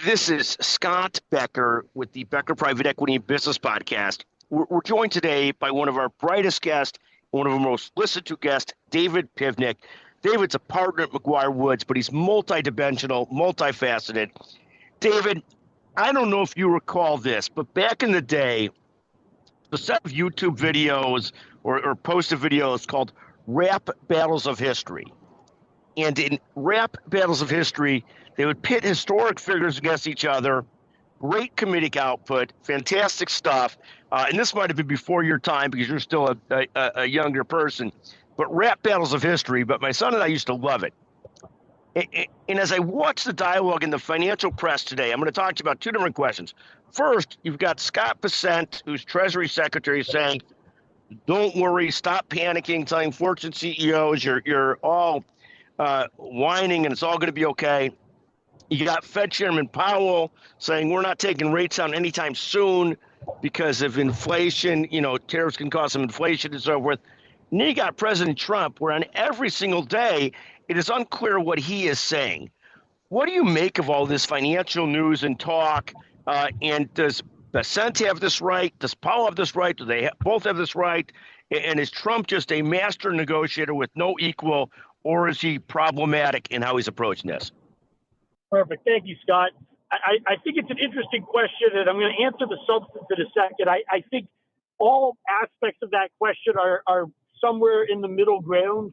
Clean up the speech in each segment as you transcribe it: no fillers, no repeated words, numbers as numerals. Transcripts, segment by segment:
This is Scott Becker with the Becker Private Equity and Business Podcast. We're joined today by one of our brightest guests, one of our most listened to guests, David Pivnick. David's a partner at McGuireWoods, but he's multidimensional, multifaceted. David, I don't know if you recall this, but back in the day, a set of YouTube videos or posted videos called Rap Battles of History. And in Rap Battles of History, they would pit historic figures against each other. Great comedic output, fantastic stuff. And this might have been before your time because you're still a younger person. But Rap Battles of History, but my son and I used to love it. And as I watch the dialogue in the financial press today, I'm going to talk to you about two different questions. First, you've got Scott Becker, who's Treasury Secretary, saying, don't worry, stop panicking, telling Fortune CEOs you're all whining and it's all going to be okay. You got Fed Chairman Powell saying we're not taking rates down anytime soon because of inflation. You know, tariffs can cause some inflation and so forth. And then you got President Trump, where on every single day, it is unclear what he is saying. What do you make of all this financial news and talk? And does Becker have this right? Does Powell have this right? Do they both have this right? And is Trump just a master negotiator with no equal, or is he problematic in how he's approaching this? Perfect. Thank you, Scott. I think it's an interesting question, and I'm going to answer the substance in a second. I think all aspects of that question are somewhere in the middle ground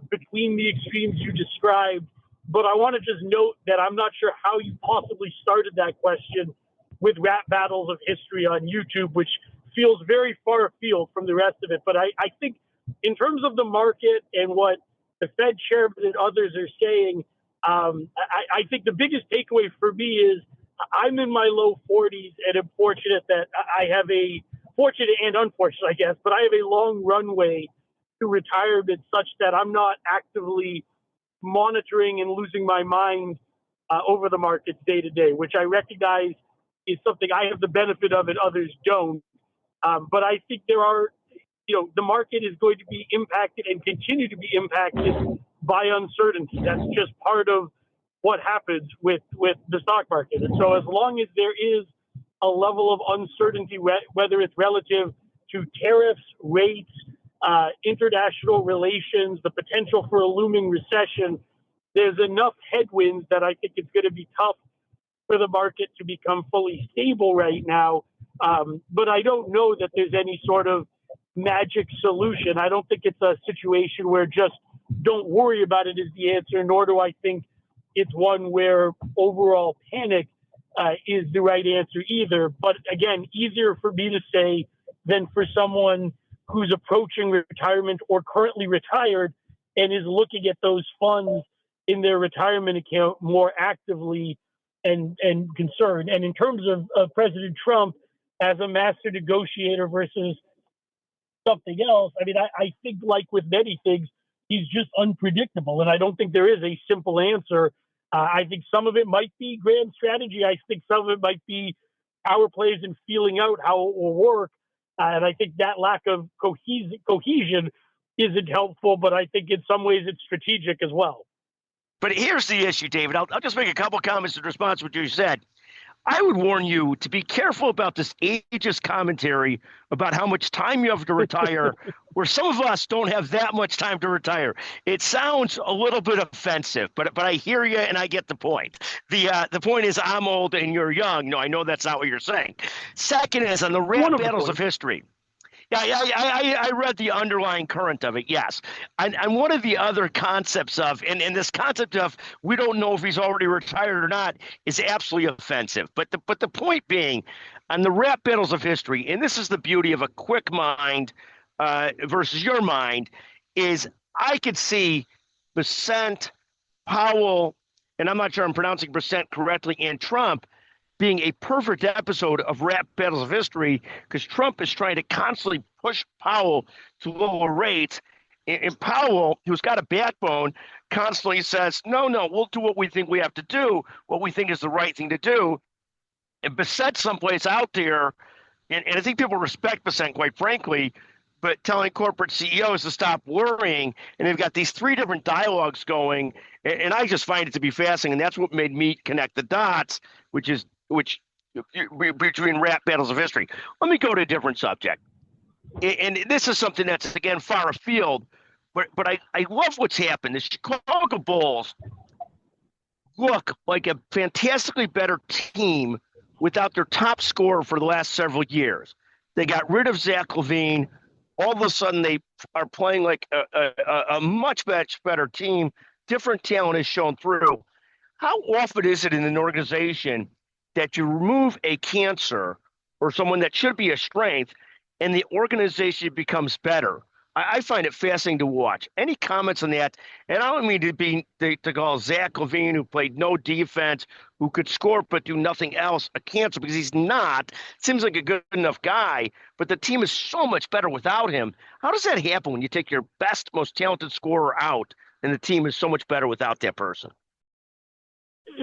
between the extremes you described. But I want to just note that I'm not sure how you possibly started that question with Rap Battles of History on YouTube, which feels very far afield from the rest of it. But I think in terms of the market and what the Fed chairman and others are saying, I think the biggest takeaway for me is I'm in my low 40s and am fortunate that I have fortunate and unfortunate, I guess, but I have a long runway to retirement such that I'm not actively monitoring and losing my mind over the markets day to day, which I recognize is something I have the benefit of and others don't. But I think the market is going to be impacted and continue to be impacted by uncertainty. That's just part of what happens with the stock market. And so as long as there is a level of uncertainty, whether it's relative to tariffs, rates, international relations, the potential for a looming recession, there's enough headwinds that I think it's going to be tough for the market to become fully stable right now. But I don't know that there's any sort of magic solution. I don't think it's a situation where just don't worry about it is the answer, nor do I think it's one where overall panic is the right answer either. But again, easier for me to say than for someone who's approaching retirement or currently retired and is looking at those funds in their retirement account more actively and concerned. And in terms of President Trump as a master negotiator versus something else, I mean, I think like with many things, he's just unpredictable. And I don't think there is a simple answer. I think some of it might be grand strategy. I think some of it might be power plays and feeling out how it will work. And I think that lack of cohesion isn't helpful, but I think in some ways it's strategic as well. But here's the issue, David. I'll just make a couple comments in response to what you said. I would warn you to be careful about this ageist commentary about how much time you have to retire, where some of us don't have that much time to retire. It sounds a little bit offensive, but I hear you and I get the point. The point is I'm old and you're young. No, I know that's not what you're saying. Second is on the Rap Battles of History. Yeah, I read the underlying current of it, yes. And one of the other concepts of, and this concept of we don't know if he's already retired or not is absolutely offensive. But the point being, on the Rap Battles of History, and this is the beauty of a quick mind versus your mind, is I could see Becker, Powell, and I'm not sure I'm pronouncing Becker correctly, and Trump being a perfect episode of Rap Battles of History because Trump is trying to constantly push Powell to lower rates. And Powell, who's got a backbone, constantly says, no, we'll do what we think we have to do, what we think is the right thing to do. And Becker's someplace out there, and I think people respect Becker, quite frankly, but telling corporate CEOs to stop worrying, and they've got these three different dialogues going, and I just find it to be fascinating, and that's what made me connect the dots which between rap battles of history. Let me go to a different subject, and this is something that's again far afield, but I love what's happened. The Chicago Bulls look like a fantastically better team without their top scorer for the last several years. They got rid of Zach LaVine. All of a sudden, they are playing like a much better team. Different talent is shown through. How often is it in an organization that you remove a cancer or someone that should be a strength and the organization becomes better? I find it fascinating to watch. Any comments on that? And I don't mean to call Zach LaVine, who played no defense, who could score but do nothing else, a cancer, because he's not. Seems like a good enough guy, but the team is so much better without him. How does that happen when you take your best, most talented scorer out and the team is so much better without that person?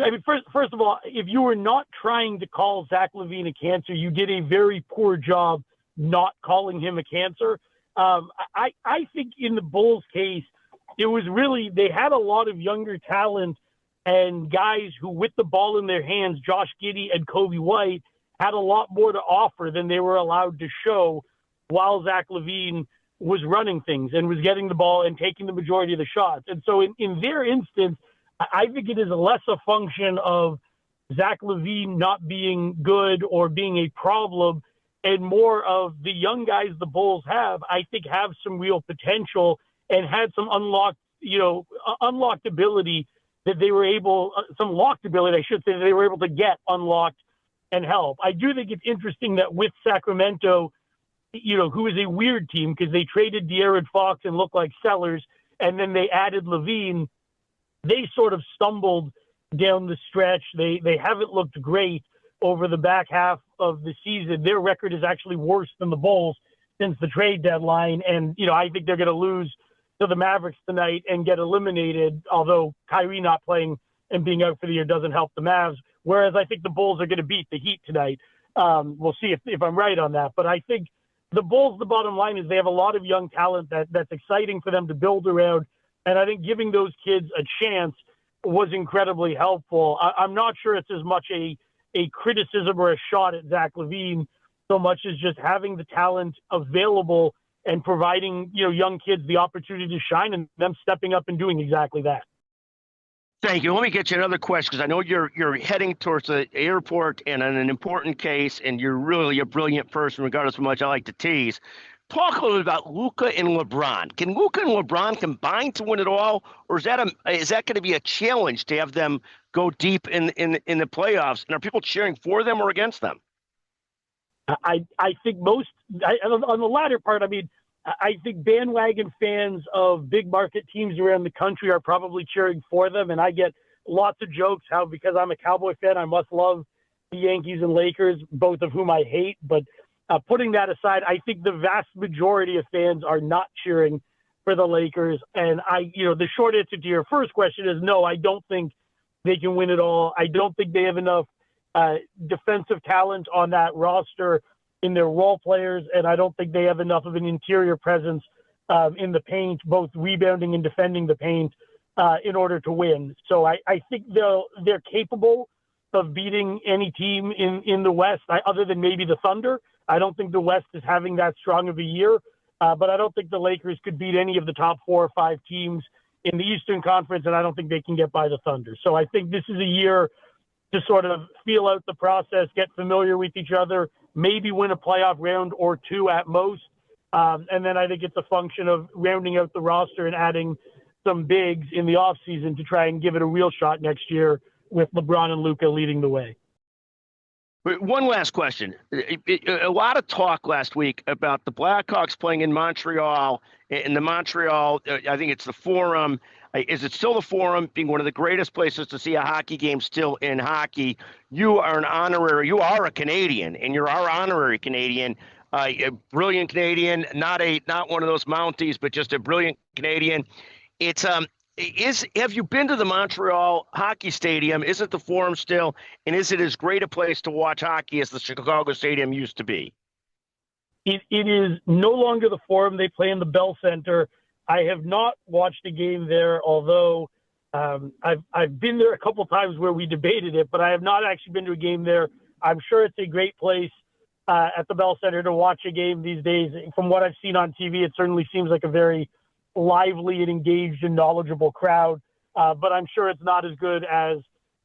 I mean, first of all, if you were not trying to call Zach LaVine a cancer, you did a very poor job not calling him a cancer. I think in the Bulls case, it was really, they had a lot of younger talent and guys who, with the ball in their hands, Josh Giddey and Kobe White, had a lot more to offer than they were allowed to show while Zach LaVine was running things and was getting the ball and taking the majority of the shots. And so in their instance, I think it is less a function of Zach LaVine not being good or being a problem, and more of the young guys the Bulls have, I think, have some real potential and had some unlocked ability that they were able, some locked ability, I should say, that they were able to get unlocked and help. I do think it's interesting that with Sacramento, who is a weird team because they traded De'Aaron Fox and looked like sellers, and then they added LaVine, they sort of stumbled down the stretch. They haven't looked great over the back half of the season. Their record is actually worse than the Bulls since the trade deadline. And, I think they're going to lose to the Mavericks tonight and get eliminated, although Kyrie not playing and being out for the year doesn't help the Mavs. Whereas I think the Bulls are going to beat the Heat tonight. We'll see if I'm right on that. But I think the Bulls, the bottom line is they have a lot of young talent that's exciting for them to build around. And I think giving those kids a chance was incredibly helpful. I'm not sure it's as much a criticism or a shot at Zach LaVine so much as just having the talent available and providing, young kids the opportunity to shine and them stepping up and doing exactly that. Thank you. Let me get you another question because I know you're heading towards the airport and on an important case, and you're really a brilliant person, regardless of how much I like to tease. Talk a little bit about Luka and LeBron. Can Luka and LeBron combine to win it all, or is that going to be a challenge to have them go deep in the playoffs? And are people cheering for them or against them? I think on the latter part, I think bandwagon fans of big market teams around the country are probably cheering for them. And I get lots of jokes how, because I'm a Cowboy fan, I must love the Yankees and Lakers, both of whom I hate. But putting that aside, I think the vast majority of fans are not cheering for the Lakers. And the short answer to your first question is no, I don't think they can win it all. I don't think they have enough defensive talent on that roster in their role players, and I don't think they have enough of an interior presence in the paint, both rebounding and defending the paint, in order to win. So I think they're capable of beating any team in the West, other than maybe the Thunder. I don't think the West is having that strong of a year, but I don't think the Lakers could beat any of the top 4 or 5 teams in the Eastern Conference, and I don't think they can get by the Thunder. So I think this is a year to sort of feel out the process, get familiar with each other, maybe win a playoff round or 2 at most. And then I think it's a function of rounding out the roster and adding some bigs in the offseason to try and give it a real shot next year with LeBron and Luka leading the way. One last question. A lot of talk last week about the Blackhawks playing in Montreal. In the Montreal, I think it's the Forum. Is it still the Forum, being one of the greatest places to see a hockey game still in hockey? You are a Canadian, and you're our honorary Canadian, a brilliant Canadian, not one of those Mounties, but just a brilliant Canadian. Have you been to the Montreal Hockey Stadium? Is it the Forum still? And is it as great a place to watch hockey as the Chicago Stadium used to be? It is no longer the Forum. They play in the Bell Center. I have not watched a game there, although I've been there a couple times where we debated it, but I have not actually been to a game there. I'm sure it's a great place at the Bell Center to watch a game these days. From what I've seen on TV, it certainly seems like a very lively and engaged and knowledgeable crowd. But I'm sure it's not as good as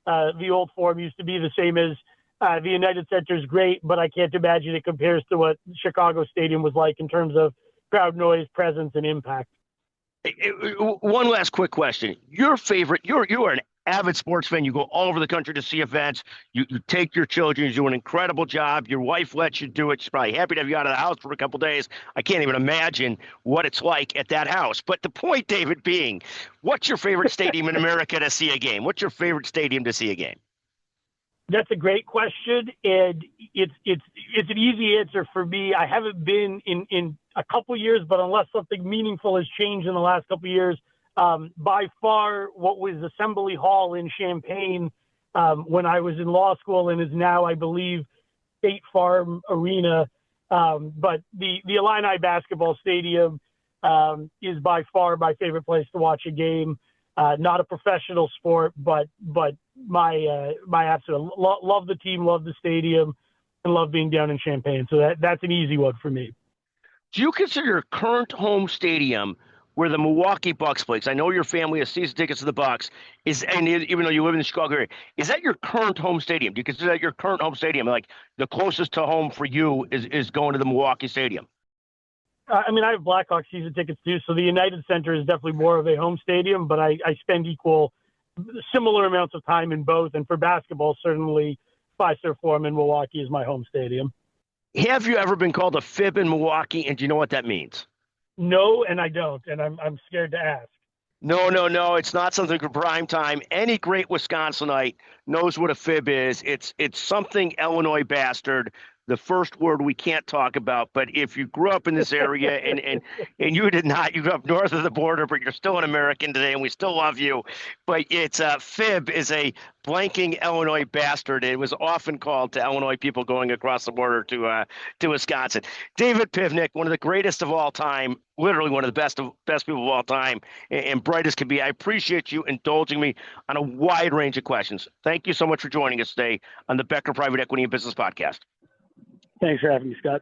the old Forum used to be. The same as the United Center is great, but I can't imagine it compares to what Chicago Stadium was like in terms of crowd noise, presence, and impact. One last quick question. Your favorite, you are an avid sports fan. You go all over the country to see events. You take your children. You do an incredible job. Your wife lets you do it. She's probably happy to have you out of the house for a couple of days. I can't even imagine what it's like at that house. But the point, David, being, what's your favorite stadium in America to see a game? What's your favorite stadium to see a game? That's a great question, and it's an easy answer for me. I haven't been in a couple years, but unless something meaningful has changed in the last couple years, by far what was Assembly Hall in Champaign when I was in law school and is now, I believe, State Farm Arena. But the Illini basketball stadium is by far my favorite place to watch a game. Not a professional sport, but my absolute love the team, love the stadium, and love being down in Champaign. So that's an easy one for me. Do you consider your current home stadium where the Milwaukee Bucks play? 'Cause I know your family has season tickets to the Bucks. And even though you live in the Chicago area, is that your current home stadium? Do you consider that your current home stadium? Like the closest to home for you is going to the Milwaukee Stadium? I mean, I have Blackhawks season tickets too, so the United Center is definitely more of a home stadium, but I spend similar amounts of time in both. And for basketball, certainly Fiserv Forum in Milwaukee is my home stadium. Have you ever been called a fib in Milwaukee, and do you know what that means? No, and I don't, and I'm scared to ask. No. It's not something for prime time. Any great Wisconsinite knows what a fib is. It's something Illinois bastard. The first word we can't talk about, but if you grew up in this area and you did not, you grew up north of the border, but you're still an American today, and we still love you. But it's fib is a blanking Illinois bastard. It was often called to Illinois people going across the border to Wisconsin. David Pivnick, one of the greatest of all time, literally one of the best people of all time, and brightest can be. I appreciate you indulging me on a wide range of questions. Thank you so much for joining us today on the Becker Private Equity and Business Podcast. Thanks for having me, Scott.